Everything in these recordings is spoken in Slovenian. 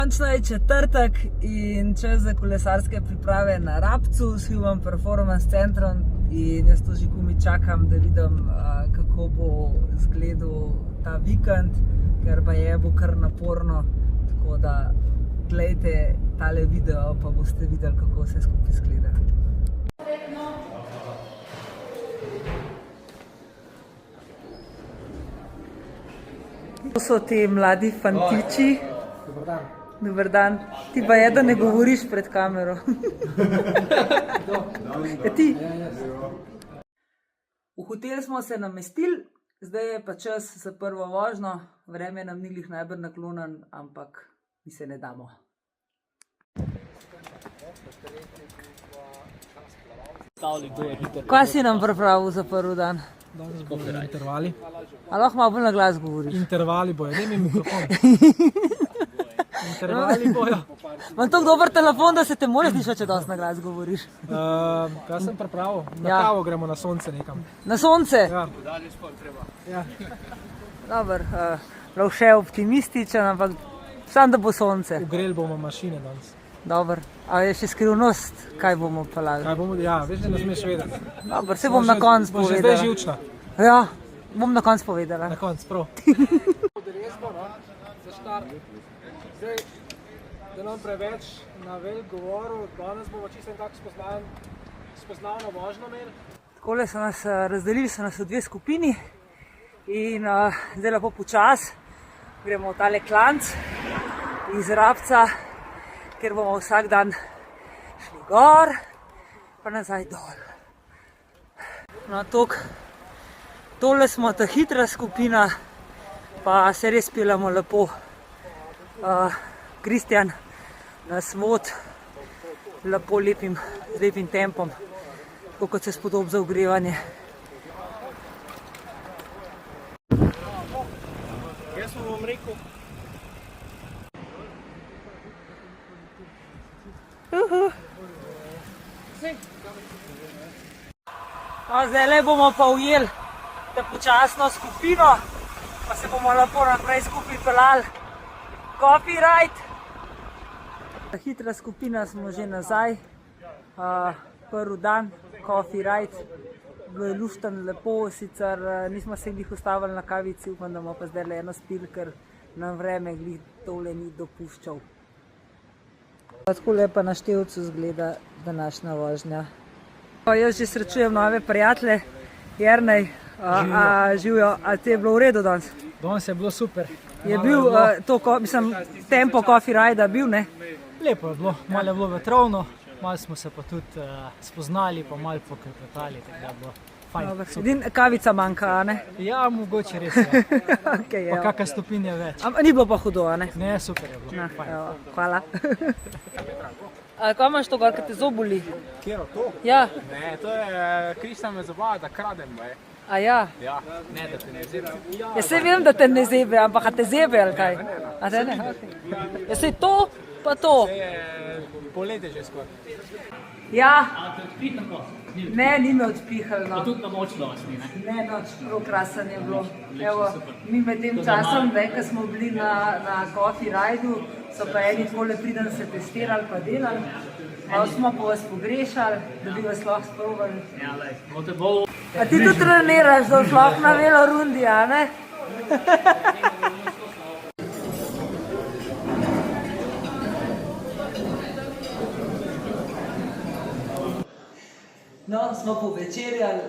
Končno je četrtek in čas za kolesarske priprave na Rabcu s Human Performance Centrom in jaz to že komaj čakam, da vidim, kako bo izgledal ta vikend, ker pa bo kar naporno, tako da gledajte tale video, pa boste videli, kako vse skupaj izgleda. To so ti mladi fantiči. Dobar dan. Dobar dan. Ti pa je, da ne govoriš pred kamero. Je ti? V hotel smo se namestili, zdaj je pa čas za prvo vožnjo. Vreme nam ni glih najbolj naklonen, ampak mi se ne damo. Kaj si nam pripravil za prvi dan? Danes bodo intervali. A lahko malo bolj na glas govoriš? Intervali bojo, daj mi mikrofon. Intervali bojo. Imam tako dober telefon, da se te more slišati, če dosti na glas govoriš. Kaj sem pripravil? Na kavo gremo na sonce nekam. Na sonce? Ja. Ja. Dobar, prav še optimističen, ampak sam da bo sonce. Ugreli bomo mašine danes. Dobar, a je še skrivnost, kaj bomo pelali? Kaj bomo, ja, veš, da ne smeš vedeti. Dobar, se bom na konc Bo že povedala. zdaj živčna. Ja, bom na konc povedala. Na konc, prav. Udeležbo, no, za štart. Zdaj, da nam preveč na velik govoru, danes bomo čisto nekako spoznavno vožnjo imeli. Takole so nas razdelili, so nas v dve skupini in zdaj lepo počas gremo v tale klanc iz Rabca, ker bomo vsak dan šli gor, pa nazaj dol. No, tole smo ta hitra skupina, pa se res peljamo lepo. Kristjan nas vodi lepo lepim tempom, tako kot se spodob za ogrevanje. Jaz vam rekel. No, zdaj bomo pa ujeli ta počasno skupino, pa se bomo lepo naprej skupaj pelali. Coffee ride. Hitra skupina smo že nazaj, prvi dan, coffee ride. Bilo je luštno lepo, sicer nismo se glih ustavili na kavici, upam, da bomo pa zdaj eno spili, ker nam vreme glih tole ni dopuščal. Tako lepa na števcu izgleda današnja vožnja. Jaz že srečujem nove prijatelje. Jernej, živijo, a ti je bilo v redu danes? Danes je bilo super. Je bil tempo coffee ride bil, ne? Lepo je bilo, malo je bilo vetrovno, malo smo se pa tudi spoznali, pa malo poklepetali, tako da je bilo fajn. Edin kavica manjka, ne? Ja, mogoče res je. Okay, pa kakšna stopinja več. Ni bilo pa hudo, ne? Ne, super je bilo. Hvala. Kaj imaš to gor, kaj te zob boli? Kjero to? Ja. Ne, to je Kristjan me zabava, da kradem, baj. A ja? Ja, ne, da te ne zebe. Ja, se vem, da te ne zebe, ampak a te zebe ali kaj? A te ne? Ja, se to, pa to. To je poletje že skoraj. Ja. A te odpiham ko? Ne, ni me odpihal, no. Pa tudi na moč danes ni, ne? Ne, noč, prav krasen je bilo. Evo, mi med tem časom, ko smo bili na coffee ride-u, so pa eni takole priden se testirali pa delali. Smo pa vas pogrešali, da bi vas lahko sprobali. Ja, lej, bo te bolj... A ti tudi treniraš, da boš lahko na velo rundi, a ne? No, smo povečerjali,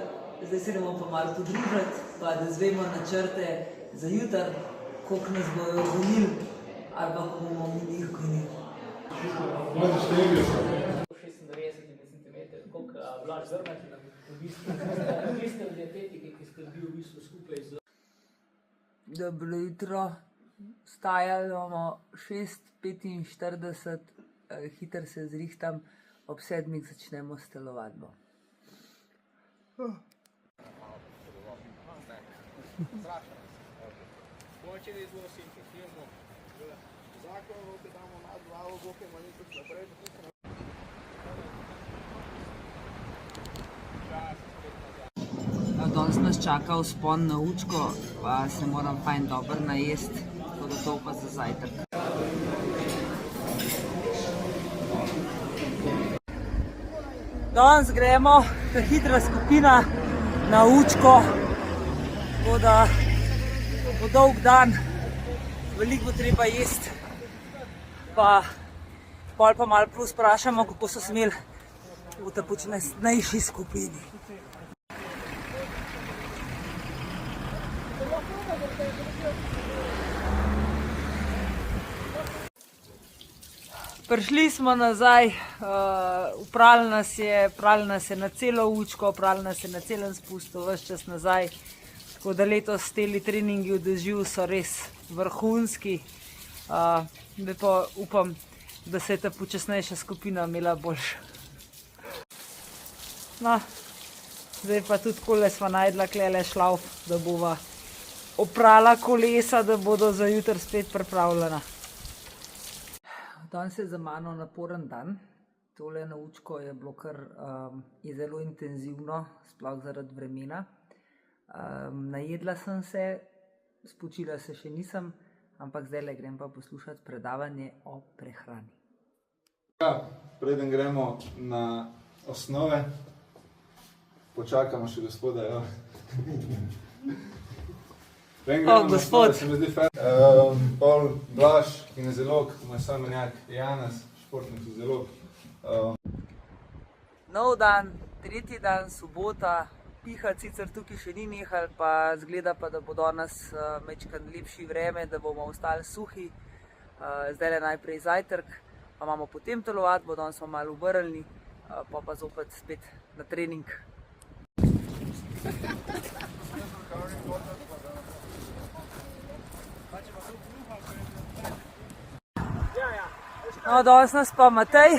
zdaj se bomo pa malo podružiti, pa da zvemo načrte za jutr, koliko nas bojo gonili, ali pa ko bomo mi njih gonili. 96 cm, koliko vlaž zrnati, v bistvu dietetiki, ki skrbi v bistvu skupaj z... Dobro jutro, vstajali bomo 6:45, hitro se zrihtam, ob 7 začnemo s telovadbo. Danes nas čaka vzpon na Učko, pa se moram fajn dobro najesti, tako da to pa za zajtrk. Danes gremo, ta hitra skupina na Učko, tako da bo dolg dan, veliko bo treba jesti, pa pol pa malo plus vprašamo, kako so smeli v ta počasnejši skupini. Prišli smo nazaj, upravili nas je na celo Učko, upravili nas je na celem spustu, ves čas nazaj. Tako da letos teli treningi v dežju so res vrhunski. Zdaj pa upam, da se je ta počasnejša skupina imela boljša. No, zdaj pa tudi takole sva najdla klele šlauf, da bova oprala kolesa, da bodo za jutri spet pripravljena. Danes je za mano naporen dan. Tole na Učko je bilo kar je zelo intenzivno, sploh zaradi vremena. Najedla sem se, spočila se še nisem, ampak zdajle grem pa poslušati predavanje o prehrani. Ja, preden gremo na osnove, počakamo še gospoda, jo. Gospod. Se mi zdi fer. Pol Blaž, kinezolog, moj somenjak Janez, športni fiziolog. Nov dan, tretji dan, sobota, piha sicer tukaj še ni nehal, pa zgleda pa, da bo danes majčkeno lepši vreme, da bomo ostali suhi. Zdajle najprej zajtrk, pa imamo potem telovadbo, danes smo malo obrnili, pa zopet spet na trening. No, danes nas pa Matej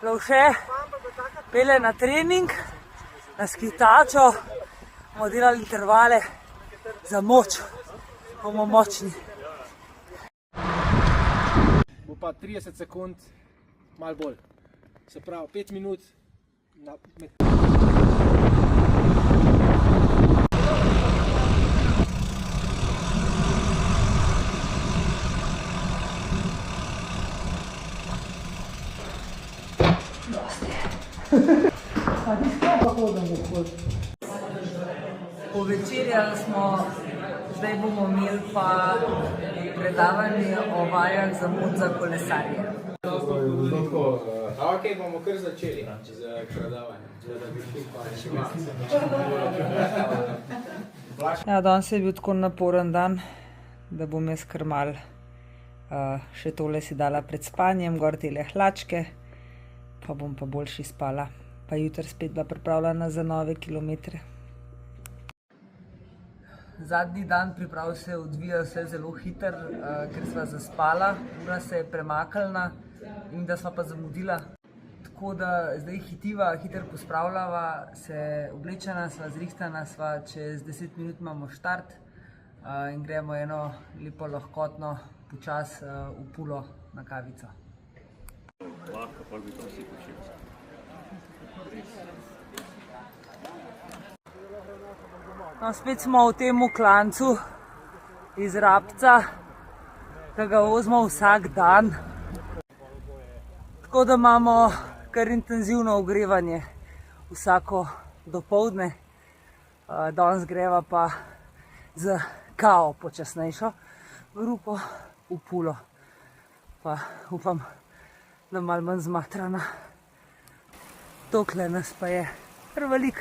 Lovše pele na trening, na skitačo, bomo delali intervale za moč, bomo močni. Bo pa 30 sekund, malo bolj. Se pravi, 5 minut med. Povečerjali smo, zdaj bomo imeli pa predavanje o vajah za moč za kolesarje. Ok, bomo kar začeli z predavanjem. Ja, danes je bil tako naporen dan, da bom jaz kar malo še tole si dala pred spanjem, gor tele hlačke, pa bom pa boljši spala. Pa jutri spet bila pripravljena za nove kilometre. Zadnji dan priprav se odvija vse zelo hiter, ker sva zaspala, ura se je premaknila in da sva pa zamudila. Tako da zdaj hitiva, hiter pospravljava, se oblečena sva, zrihtana sva, čez 10 minut imamo štart in gremo eno lepo lahkotno počas v Pulo na kavico. No, spet smo v tem klancu iz Rabca, ki ga vozimo vsak dan. Tako da imamo kar intenzivno ogrevanje vsako dopoldne. Danes greva pa z kao počasnejšo grupo v Pulo. Pa upam, da malo manj zmatrana. Tokle nas pa je kar veliko.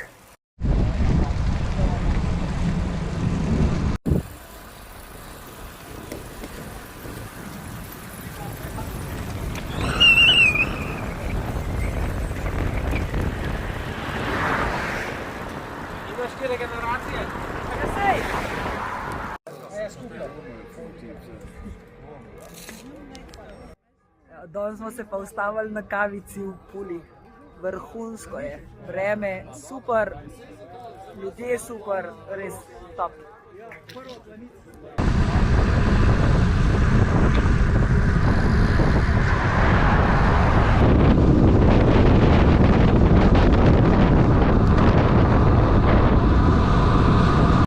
Danes smo se pa ustavili na kavici v Puli. Vrhunsko je, vreme super, ljudje super, res top.